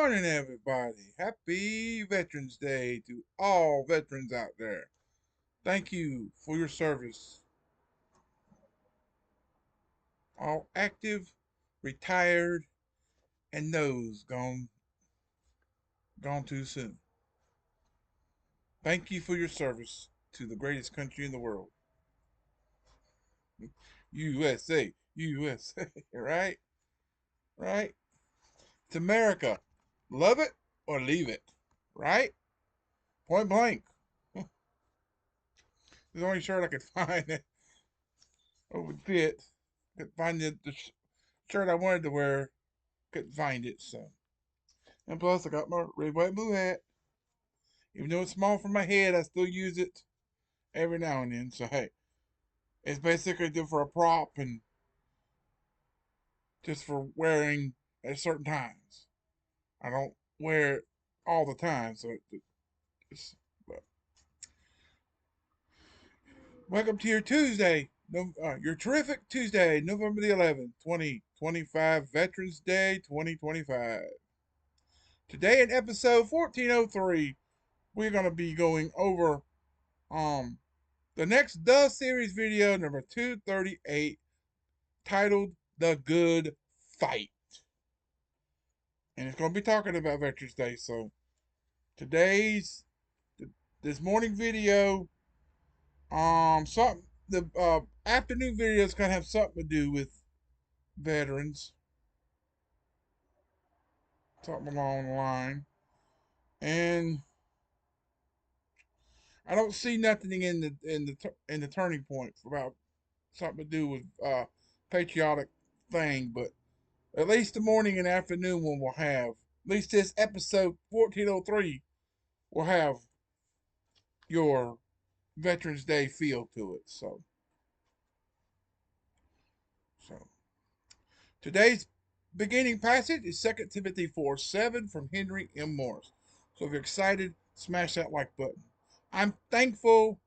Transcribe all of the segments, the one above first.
morning, everybody. Happy Veterans Day to all veterans out there. Thank you for your service. All active, retired, and those gone too soon. Thank you for your service to the greatest country in the world. USA, USA, right? Right? It's America. Love it or leave it, right? Point blank. It's the only shirt I could find that would fit. Could find the shirt I wanted to wear. Couldn't find it, so. And plus, I got my red, white, blue hat. Even though it's small for my head, I still use it every now and then. So hey, it's basically just for a prop and just for wearing at certain times. I don't wear it all the time, so it's. But welcome to your Tuesday, no, your terrific Tuesday, November the 11th, 2025, Veterans Day 2025. Today in episode 1403, we're going to be going over um the next The Series video number 238, titled The Good Fight. And it's going to be talking about Veterans Day. So today's this morning video, something the afternoon video is going to have something to do with veterans, something along the line. And I don't see nothing in the turning point about something to do with patriotic thing, but at least the morning and afternoon one will have. At least this episode 1403 will have your Veterans Day feel to it. So today's beginning passage is 2 Timothy 4:7 from Henry M. Morris. So if you're excited, smash that like button. I'm thankful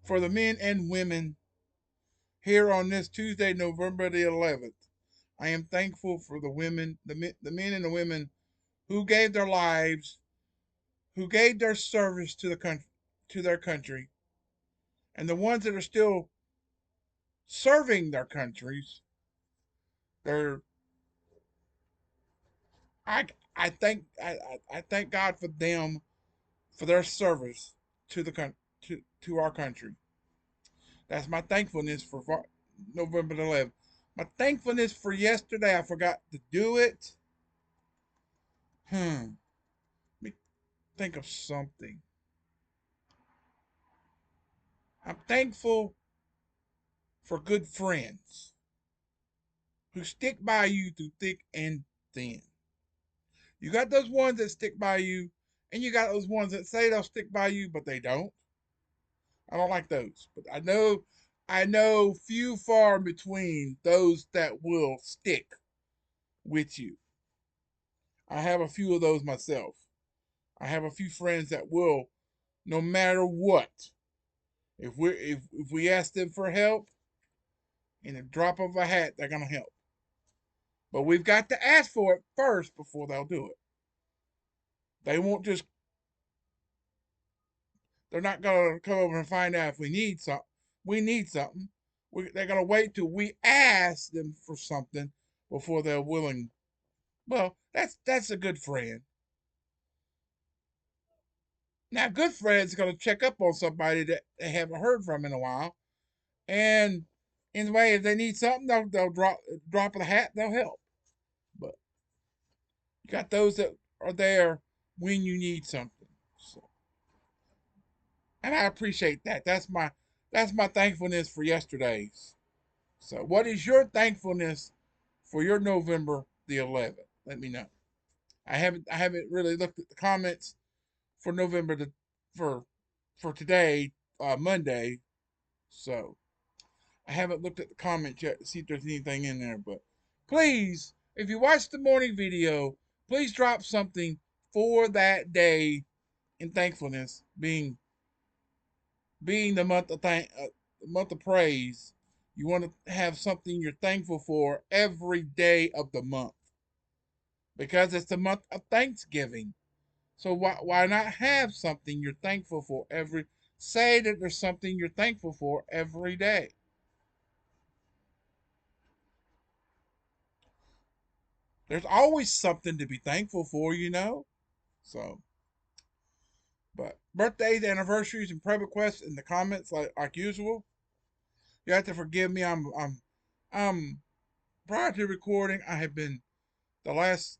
for the men and women here on this Tuesday, November the 11th. I am thankful for the women, the men and the women who gave their lives, who gave their service to the country, to their country, and the ones that are still serving their countries. They're I I I thank God for them, for their service to to our country. That's my thankfulness for November the 11th. My thankfulness for yesterday, I forgot to do it. Let me think of something. I'm thankful for good friends who stick by you through thick and thin. You got those ones that stick by you, and you got those ones that say they'll stick by you, but they don't. I don't like those. But I know few far between those that will stick with you. I have a few of those myself. I have a few friends that will, no matter what. If we ask them for help, in a drop of a hat, they're gonna help. But we've got to ask for it first before they'll do it. They won't just. They're not gonna come over and find out if we need something. We need something. They're gonna wait till we ask them for something before they're willing. Well, that's a good friend. Now, good friends are gonna check up on somebody that they haven't heard from in a while, and in the way if they need something, they'll drop of the hat, they'll help. But you got those that are there when you need something. So, and I appreciate that. That's my thankfulness for yesterday's. So, what is your thankfulness for your November the 11th? Let me know. I haven't really looked at the comments for November for for today, Monday. So I haven't looked at the comments yet to see if there's anything in there. But please, if you watch the morning video, please drop something for that day in thankfulness, being the month of praise, You want to have something you're thankful for every day of the month because it's the month of Thanksgiving. So why not have something you're thankful for every say that there's something you're thankful for every day. There's always something to be thankful for. So, but birthdays, anniversaries, and prayer requests in the comments like usual. You have to forgive me. I'm prior to recording. I have been the last,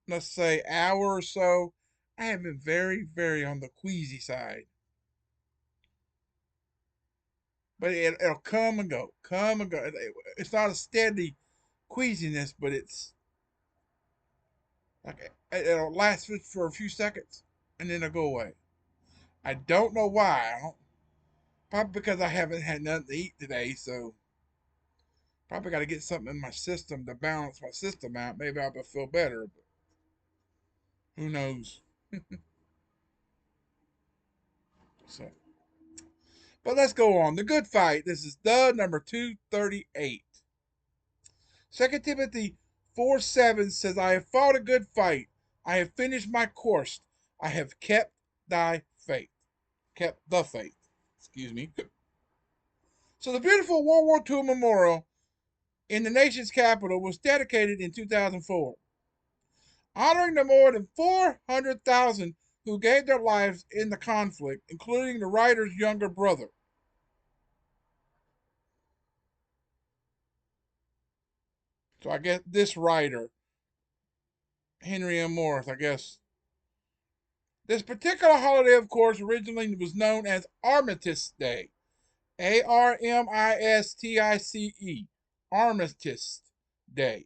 let's say, hour or so. I have been very, very on the queasy side. But it'll come and go, come and go. It's not a steady queasiness, but it's like it'll last for a few seconds and then it'll go away. I don't know why. Probably because I haven't had nothing to eat today, so probably got to get something in my system to balance my system out. Maybe I'll feel better, but who knows? So, but let's go on. The good fight. This is the number 238. Second Timothy 4:7 says, I have fought a good fight. I have finished my course. I have kept thy faith. Kept the faith. Excuse me. So the beautiful World War II memorial in the nation's capital was dedicated in 2004, honoring the more than 400,000 who gave their lives in the conflict, including the writer's younger brother. So I guess this writer, Henry M. Morris, I guess. This particular holiday, of course, originally was known as Armistice Day. Armistice. Armistice Day.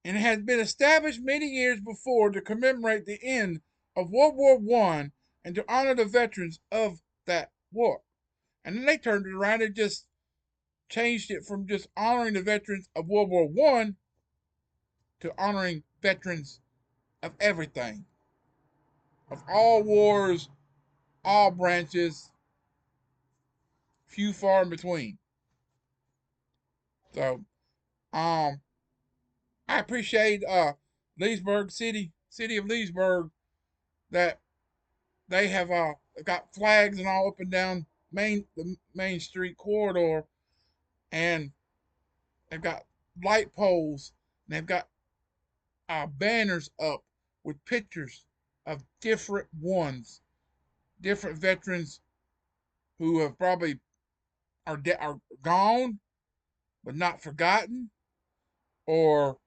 And it has been established many years before to commemorate the end of World War I and to honor the veterans of that war. And then they turned it around and just changed it from just honoring the veterans of World War I to honoring veterans of everything, of all wars, all branches, few far in between. So, um, I appreciate Leesburg city of Leesburg, that they have got flags and all up and down the main street corridor, and they've got light poles, and they've got banners up with pictures of different veterans who have probably are gone but not forgotten, or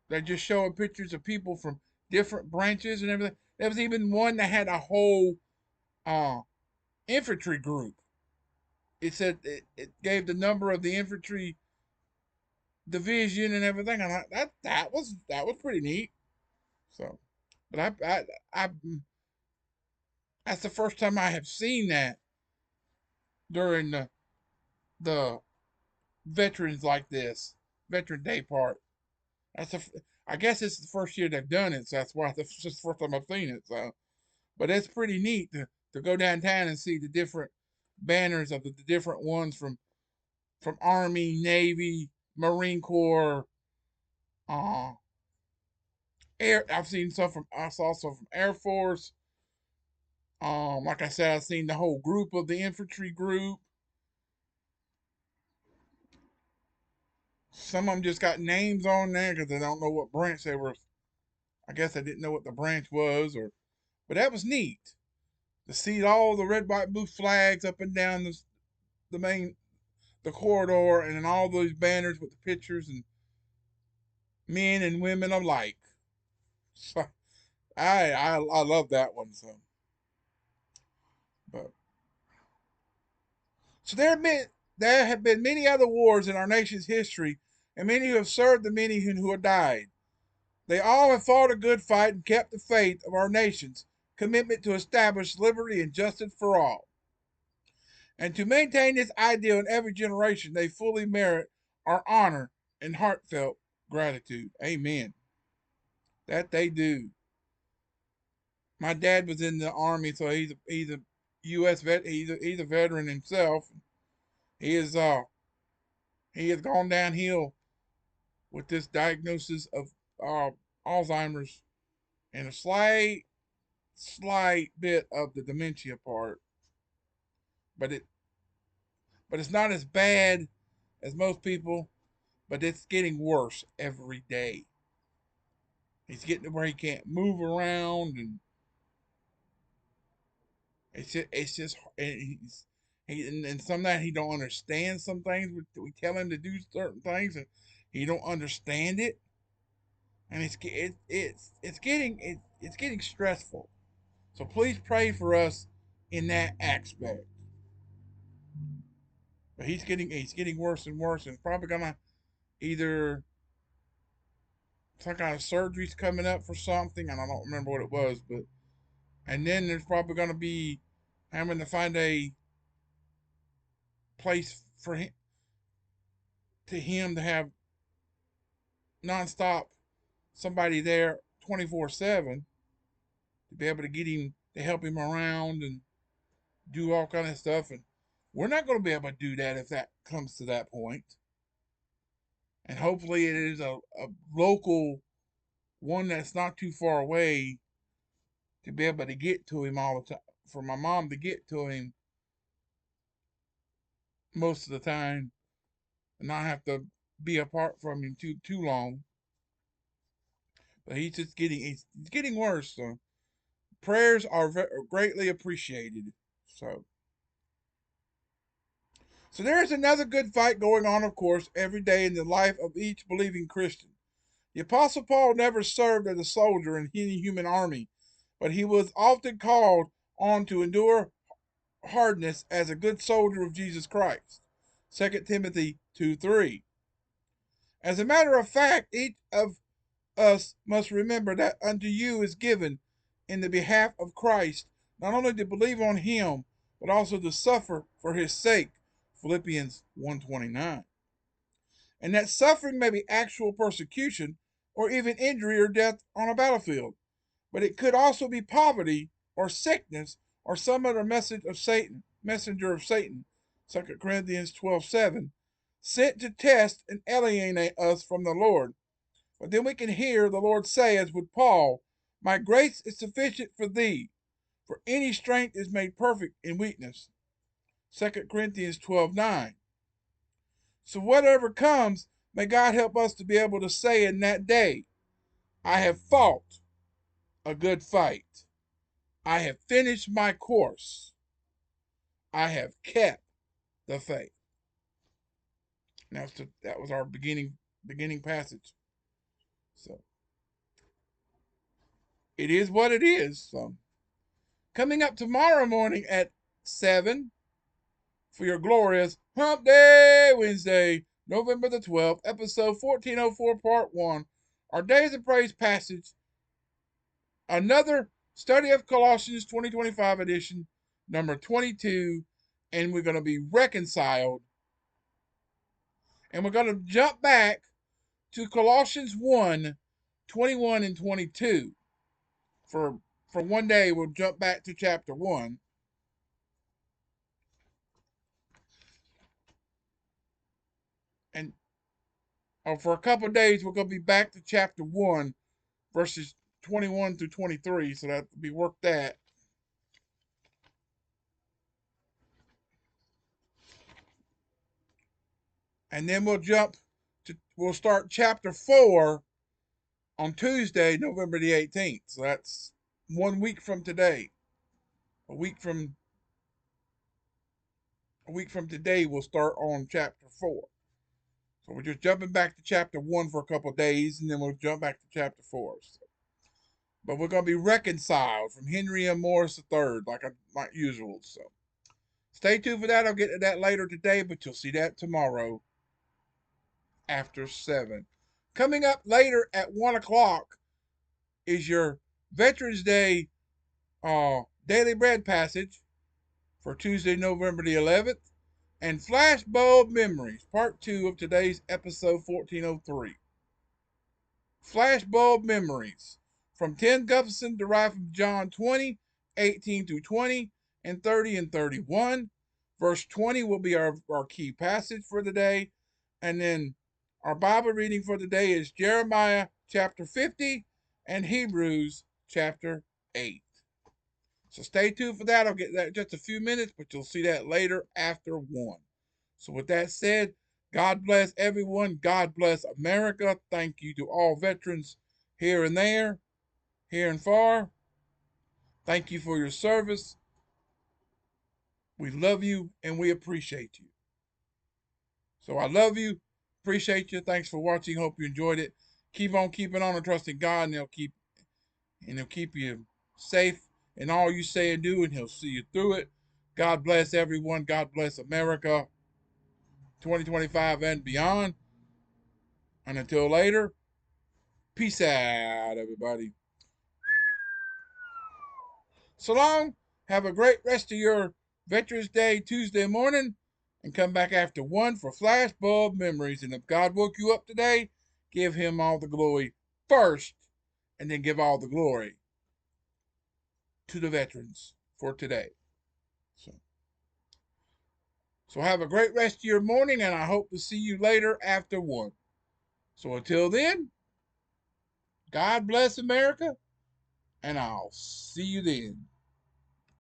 they're just showing pictures of people from different branches and everything. There was even one that had a whole uh, infantry group. It said it gave the number of the infantry division and everything. And that was pretty neat. So, but I that's the first time I have seen that during the veterans like this Veteran Day part. That's I guess it's the first year they've done it, so that's why it's just the first time I've seen it. So, but it's pretty neat to go downtown and see the different banners of the different ones from Army, Navy, Marine Corps, uh, Air. I've seen some from us also from Air Force. Like I said, I've seen the whole group of the infantry group. Some of them just got names on there because they don't know what branch they were. I guess I didn't know what the branch was, but that was neat to see all the red, white, blue flags up and down the main the corridor, and then all those banners with the pictures and men and women alike. So I love that one. But so there have been many other wars in our nation's history, and many who have served and many who have died. They all have fought a good fight and kept the faith of our nation's commitment to establish liberty and justice for all. And to maintain this ideal in every generation, they fully merit our honor and heartfelt gratitude. Amen. That they do. My dad was in the army, so he's a U.S. vet. He's a veteran himself. He is he has gone downhill with this diagnosis of uh, Alzheimer's and a slight bit of the dementia part, but it's not as bad as most people, but it's getting worse every day. He's getting to where he can't move around, and and and some that he don't understand some things. We tell him to do certain things, and he don't understand it, and it's getting stressful. So please pray for us in that aspect. But he's getting worse and worse, and probably gonna either some kind of surgery's coming up for something, and I don't remember what it was, but and then there's probably gonna be having to find a place for him to have nonstop somebody there 24/7 to be able to get him to help him around and do all kind of stuff. And we're not going to be able to do that if that comes to that point. And hopefully it is a local one that's not too far away to be able to get to him all the time. For my mom to get to him most of the time and not have to be apart from him too long. But he's getting worse. So prayers are greatly appreciated. So there is another good fight going on, of course, every day in the life of each believing Christian. The Apostle Paul never served as a soldier in any human army, but he was often called on to endure hardness as a good soldier of Jesus Christ. 2 Timothy 2:3. As a matter of fact, each of us must remember that unto you is given in the behalf of Christ not only to believe on him, but also to suffer for his sake. Philippians 1:29. And that suffering may be actual persecution or even injury or death on a battlefield, but it could also be poverty or sickness or some other messenger of Satan. 2 Corinthians 12:7, sent to test and alienate us from the Lord. But then we can hear the Lord say, as with Paul, my grace is sufficient for thee, for any strength is made perfect in weakness. 2 Corinthians 12:9. So whatever comes, may God help us to be able to say in that day, I have fought a good fight. I have finished my course. I have kept the faith. That was our beginning passage. So it is what it is. So coming up tomorrow morning at 7 for your glorious Hump Day Wednesday, November the 12th, episode 1404, part 1. Our Days of Praise passage, another study of Colossians 2025 edition, number 22, and we're going to be reconciled. And we're going to jump back to Colossians 1, 21 and 22. For one day, we'll jump back to chapter 1. And for a couple of days, we're going to be back to chapter 1, verses 21 through 23. So that we work that. And then we'll start chapter 4 on Tuesday, November the 18th. So that's 1 week from today. A week from today, we'll start on chapter 4. So we're just jumping back to chapter 1 for a couple of days, and then we'll jump back to chapter 4. So, but we're going to be reconciled from Henry M. Morris III, like usual. So stay tuned for that. I'll get to that later today, but you'll see that tomorrow after 7. Coming up later at 1 o'clock is your Veterans Day Daily Bread passage for Tuesday, November the 11th, and Flashbulb Memories, part 2 of today's episode 1403. Flashbulb Memories from 10 Gufferson, derived from John 20, 18 through 20, and 30 and 31. Verse 20 will be our key passage for the day. And then our Bible reading for the day is Jeremiah chapter 50 and Hebrews chapter 8. So stay tuned for that. I'll get that in just a few minutes, but you'll see that later after 1. So with that said, God bless everyone. God bless America. Thank you to all veterans here and there, here and far. Thank you for your service. We love you and we appreciate you. So I love you, appreciate you. Thanks for watching. Hope you enjoyed it. Keep on keeping on and trusting God, and He'll keep you safe in all you say and do, and He'll see you through it. God bless everyone. God bless America 2025 and beyond. And until later, peace out, everybody. So long. Have a great rest of your Veterans Day Tuesday morning, and come back after 1 for Flashbulb Memories. And if God woke you up today, give Him all the glory first, and then give all the glory to the veterans for today. So have a great rest of your morning, and I hope to see you later after 1. So until then, God bless America, and I'll see you then.